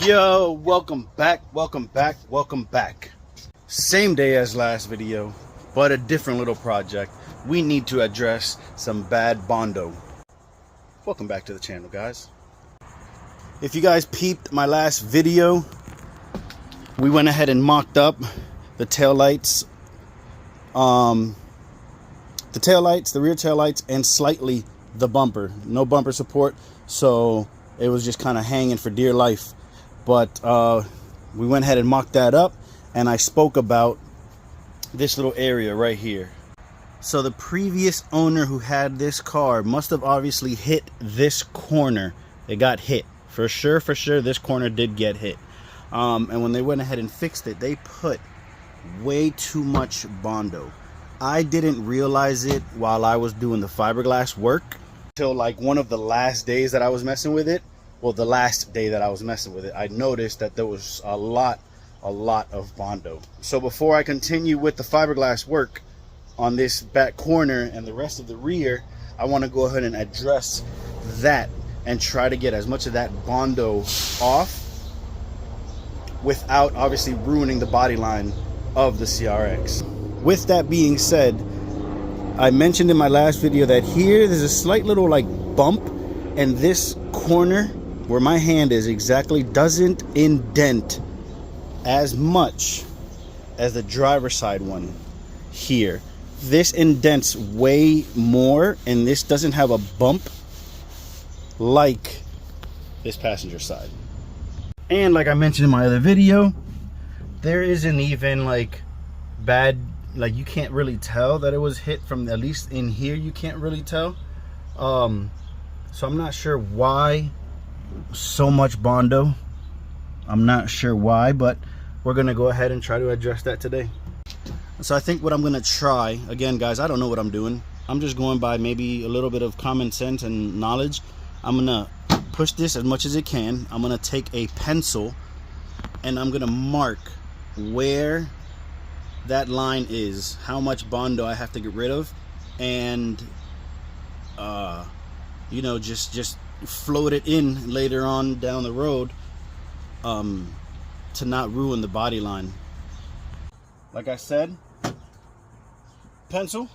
Yo, welcome back. Same day as last video, but a different little project. We need to address some bad Bondo. Welcome back to the channel, guys. If you guys peeped my last video, we went ahead and mocked up the tail lights, the rear tail lights, and slightly the bumper. No bumper support, so it was just kind of hanging for dear life. But we went ahead and mocked that up, and I spoke about this little area right here. So the previous owner who had this car must have obviously hit this corner. It got hit for sure. This corner did get hit, and when they went ahead and fixed it, they put way too much Bondo. I didn't realize it while I was doing the fiberglass work until like one of the last days that I was messing with it. Well, the last day that I was messing with it, I noticed that there was a lot of Bondo. So before I continue with the fiberglass work on this back corner and the rest of the rear, I want to go ahead and address that and try to get as much of that Bondo off without obviously ruining the body line of the CRX. With that being said, I mentioned in my last video that here there's a slight little like bump, and this corner where my hand is exactly doesn't indent as much as the driver's side one here. This indents way more, and this doesn't have a bump like this passenger side. And like I mentioned in my other video, there isn't even like bad, like you can't really tell that it was hit from, at least in here you can't really tell. So I'm not sure why so much Bondo. I'm not sure why, but we're gonna go ahead and try to address that today. So I think what I'm gonna try, again guys, I don't know what I'm doing. I'm just going by maybe a little bit of common sense and knowledge. I'm gonna push this as much as it can. I'm gonna take a pencil and I'm gonna mark where that line is, how much Bondo I have to get rid of, and you know, just float it in later on down the road, to not ruin the body line. Like I said, pencil.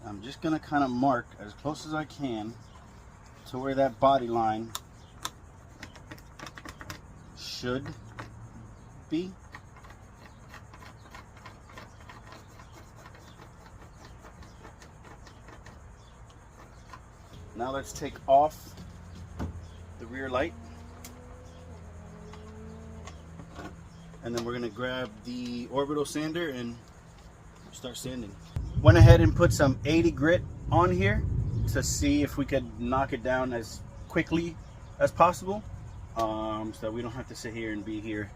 I'm just gonna kind of mark as close as I can to where that body line should be. Now let's take off the rear light, and then we're gonna grab the orbital sander and start sanding. Went ahead and put some 80 grit on here to see if we could knock it down as quickly as possible, so that we don't have to sit here and be here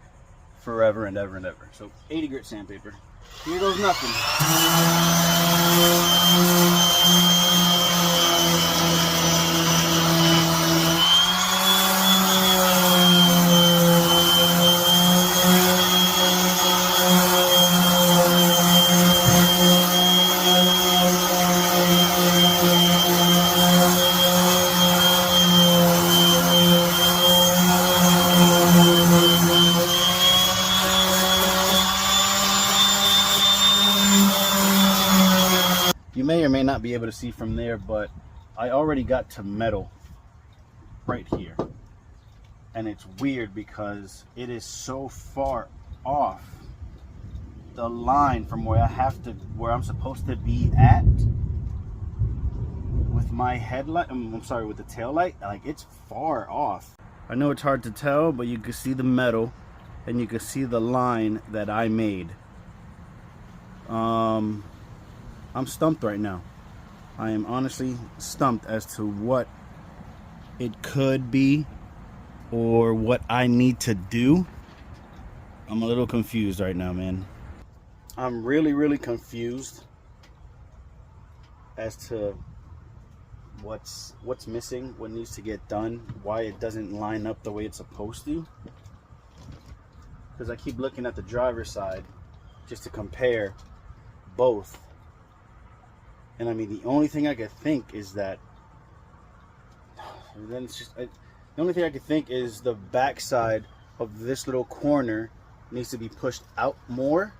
forever and ever and ever. So 80 grit sandpaper. Here goes nothing. You may or may not be able to see from there, but I already got to metal right here. And it's weird because it is so far off the line from where where I'm supposed to be at with my headlight, I'm sorry, with the tail light. Like, it's far off. I know it's hard to tell, but you can see the metal and you can see the line that I made. I'm stumped right now. I am honestly stumped as to what it could be or what I need to do. I'm a little confused right now, man. I'm really confused as to what's missing, what needs to get done, why it doesn't line up the way it's supposed to. Because I keep looking at the driver's side just to compare both. And I mean, the only thing I could think is that, and then it's just, The only thing I could think is the back side of this little corner needs to be pushed out more.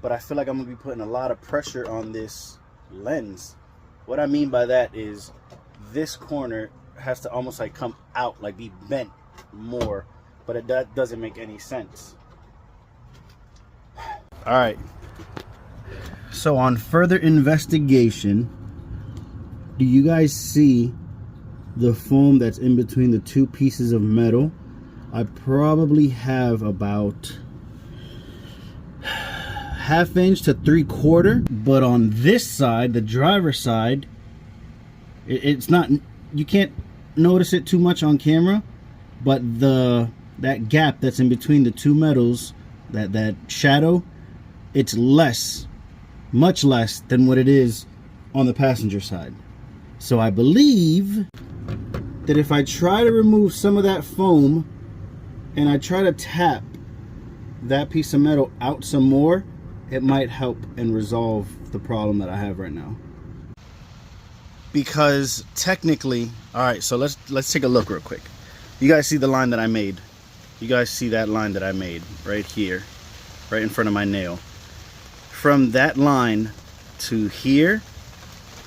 But I feel like I'm gonna be putting a lot of pressure on this lens. What I mean by that is this corner has to almost like come out, like be bent more, but that doesn't make any sense. All right, so on further investigation, do you guys see the foam that's in between the two pieces of metal? I probably have about 1/2 inch to 3/4, but on this side, the driver's side, it's not, you can't notice it too much on camera, but that gap that's in between the two metals, that shadow, it's less, much less than what it is on the passenger side. So I believe that if I try to remove some of that foam and I try to tap that piece of metal out some more, it might help and resolve the problem that I have right now. Because technically, all right, so let's take a look real quick. You guys see the line that I made? You guys see that line that I made right here, right in front of my nail? From that line to here,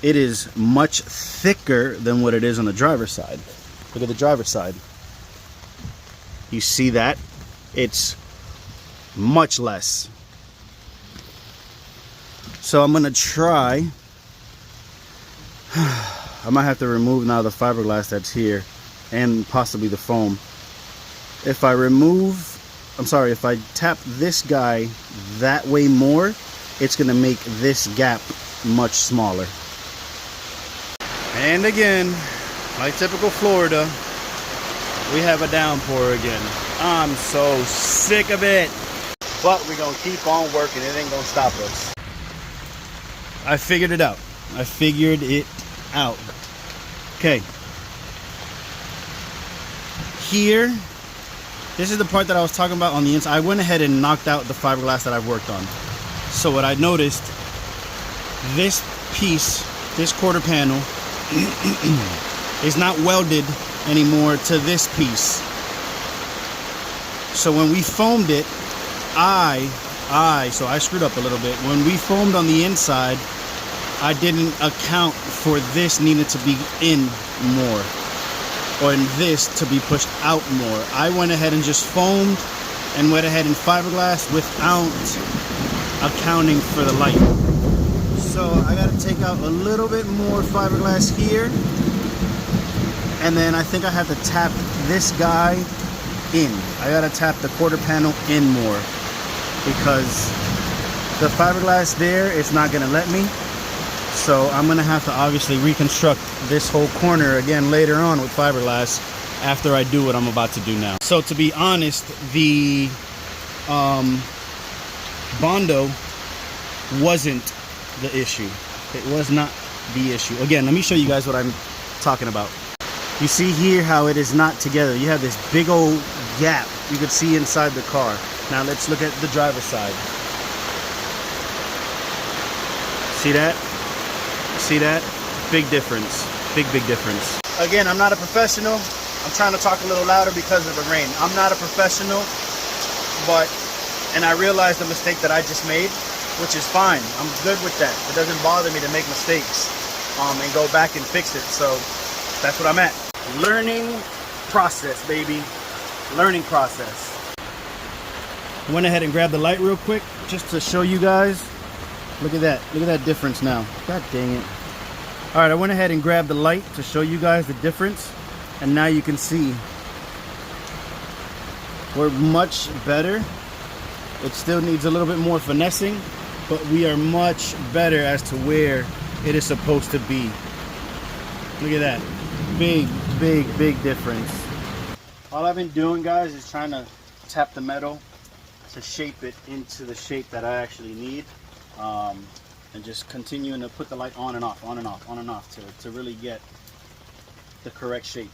it is much thicker than what it is on the driver's side. Look at the driver's side. You see that? It's much less. So I'm gonna try, I might have to remove now the fiberglass that's here and possibly the foam. If I if I tap this guy that way more, it's gonna make this gap much smaller. And again, like typical Florida, we have a downpour again. I'm so sick of it. But we're gonna keep on working. It ain't gonna stop us. I figured it out. I figured it out. Okay. Here, this is the part that I was talking about on the inside. I went ahead and knocked out the fiberglass that I've worked on. So what I noticed, this piece, this quarter panel, is not welded anymore to this piece. So when we foamed it, so I screwed up a little bit. When we foamed on the inside, I didn't account for this needed to be in more, or in this to be pushed out more. I went ahead and just foamed and went ahead and fiberglass without accounting for the light. So I got to take out a little bit more fiberglass here, and then I think I have to tap this guy in. I got to tap the quarter panel in more, because the fiberglass there, it's not going to let me. So I'm going to have to obviously reconstruct this whole corner again later on with fiberglass after I do what I'm about to do now. So to be honest, the Bondo wasn't the issue. It was not the issue. Again, let me show you guys what I'm talking about. You see here how it is not together. You have this big old gap you could see inside the car. Now let's look at the driver's side. See that? See that? Big difference. Big difference. Again, I'm not a professional. I'm trying to talk a little louder because of the rain. I'm not a professional, and I realized the mistake that I just made, which is fine. I'm good with that. It doesn't bother me to make mistakes and go back and fix it. So that's what I'm at. Learning process, baby. Learning process. I went ahead and grabbed the light real quick just to show you guys. Look at that. Look at that difference now. God dang it. All right, I went ahead and grabbed the light to show you guys the difference. And now you can see we're much better. It still needs a little bit more finessing, but we are much better as to where it is supposed to be. Look at that. Big difference. All I've been doing, guys, is trying to tap the metal to shape it into the shape that I actually need. And just continuing to put the light on and off, on and off, on and off to really get the correct shape.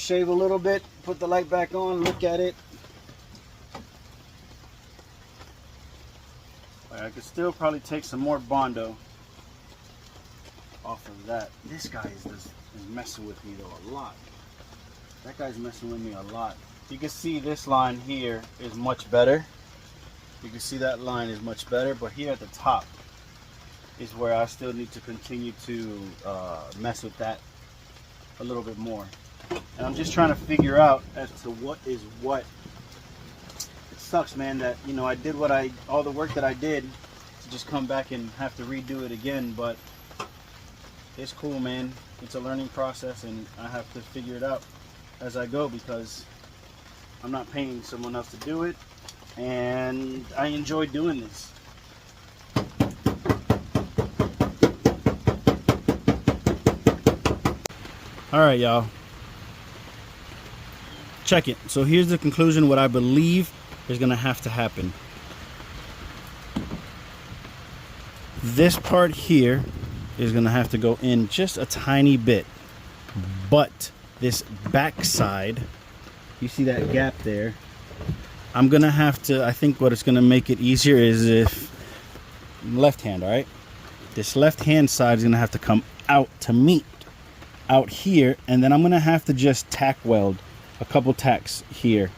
shave a little bit, put the light back on, look at it. I could still probably take some more Bondo off of that. This guy is messing with me though a lot. That guy's messing with me a lot. You can see this line here is much better. You can see that line is much better, but here at the top is where I still need to continue to mess with that a little bit more. And I'm just trying to figure out as to what is what. It sucks, man, that, you know, I did all the work that I did to just come back and have to redo it again, but it's cool, man. It's a learning process, and I have to figure it out as I go because I'm not paying someone else to do it, and I enjoy doing this. All right, y'all. Check it. So here's the conclusion, what I believe is going to have to happen. This part here is going to have to go in just a tiny bit, but this back side, you see that gap there, I'm going to have to, I think what it's going to make it easier is if left hand, all right? This left hand side is going to have to come out to meet out here, and then I'm going to have to just tack weld a couple tacks here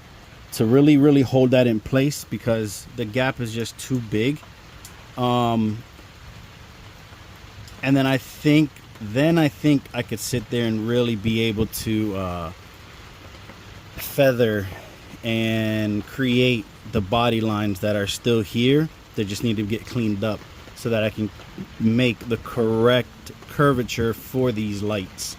to really hold that in place because the gap is just too big. And then I think I could sit there and really be able to feather and create the body lines that are still here. They just need to get cleaned up so that I can make the correct curvature for these lights.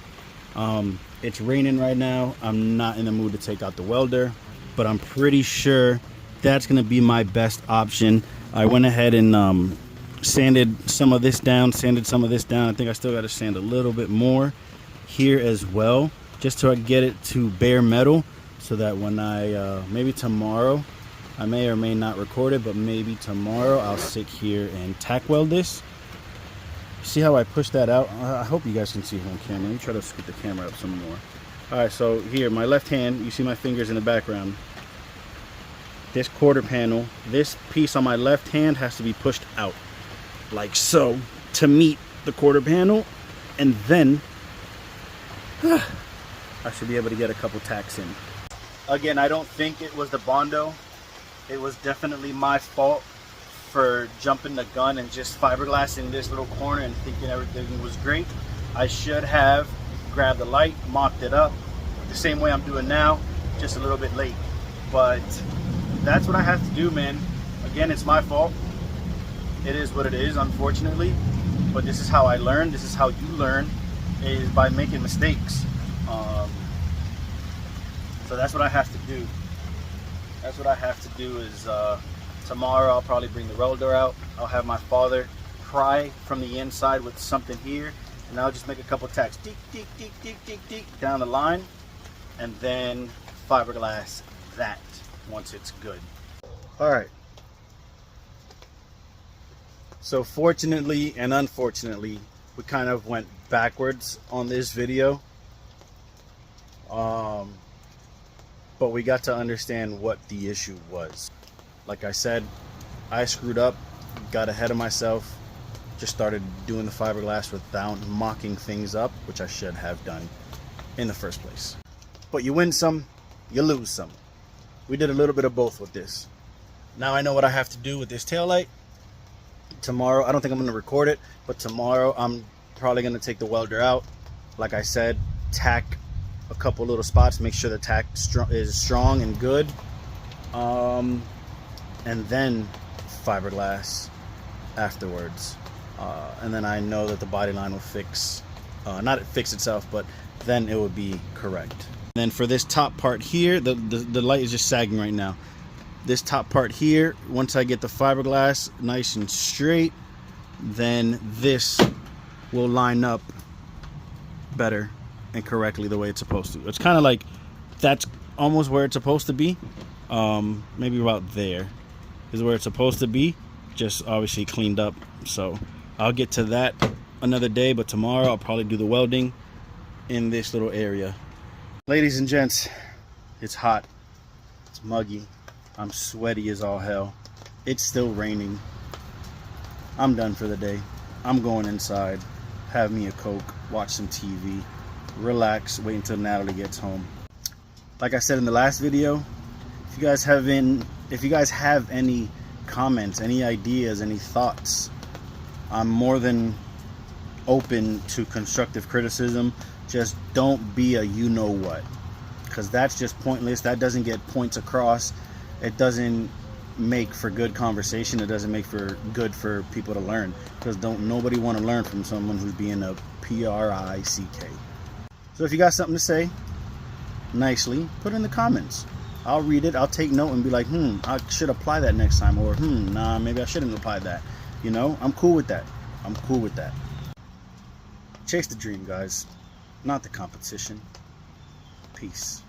It's raining right now. I'm not in the mood to take out the welder, but I'm pretty sure that's going to be my best option. I went ahead and sanded some of this down, I think I still got to sand a little bit more here as well, just to get it to bare metal, so that when I maybe tomorrow, I may or may not record it, but maybe tomorrow I'll sit here and tack weld this. See how I push that out? I hope you guys can see it on camera. Let me try to scoot the camera up some more. All right, so here, my left hand, you see my fingers in the background. This quarter panel, this piece on my left hand has to be pushed out like so to meet the quarter panel, and then I should be able to get a couple tacks in. Again, I don't think it was the Bondo. It was definitely my fault for jumping the gun and just fiberglassing this little corner and thinking everything was great. I should have grabbed the light, mocked it up the same way I'm doing now, just a little bit late. But that's what I have to do, man. Again, it's my fault. It is what it is, unfortunately, but this is how I learn. This is how you learn, is by making mistakes. So that's what I have to do. That's what I have to do is tomorrow I'll probably bring the welder out. I'll have my father pry from the inside with something here, and I'll just make a couple tacks, deek, deek, deek, deek, deek, deek, down the line, and then fiberglass that once it's good. All right. So fortunately and unfortunately, we kind of went backwards on this video. But we got to understand what the issue was. Like I said, I screwed up, got ahead of myself, just started doing the fiberglass without mocking things up, which I should have done in the first place. But you win some, you lose some. We did a little bit of both with this. Now I know what I have to do with this taillight. Tomorrow, I don't think I'm going to record it, but tomorrow I'm probably going to take the welder out. Like I said, tack a couple little spots, make sure the tack is strong and good, and then fiberglass afterwards, and then I know that the body line will fix, not fix itself, but then it would be correct. And then for this top part here, the light is just sagging right now. This top part here, once I get the fiberglass nice and straight, then this will line up better and correctly the way it's supposed to. It's kind of like, that's almost where it's supposed to be. Maybe about there is where it's supposed to be, just obviously cleaned up. So I'll get to that another day, but tomorrow I'll probably do the welding in this little area. Ladies and gents, it's hot, it's muggy, I'm sweaty as all hell. It's still raining. I'm done for the day. I'm going inside, have me a Coke, watch some TV, relax, wait until Natalie gets home. Like I said in the last video, if you guys have any comments, any ideas, any thoughts, I'm more than open to constructive criticism. Just don't be a you know what, because that's just pointless. That doesn't get points across. It doesn't make for good conversation. It doesn't make for good for people to learn, because nobody want to learn from someone who's being a prick. So if you got something to say, nicely put it in the comments. I'll read it, I'll take note and be like, I should apply that next time, or nah, maybe I shouldn't apply that. You know, I'm cool with that. I'm cool with that. Chase the dream, guys, not the competition. Peace.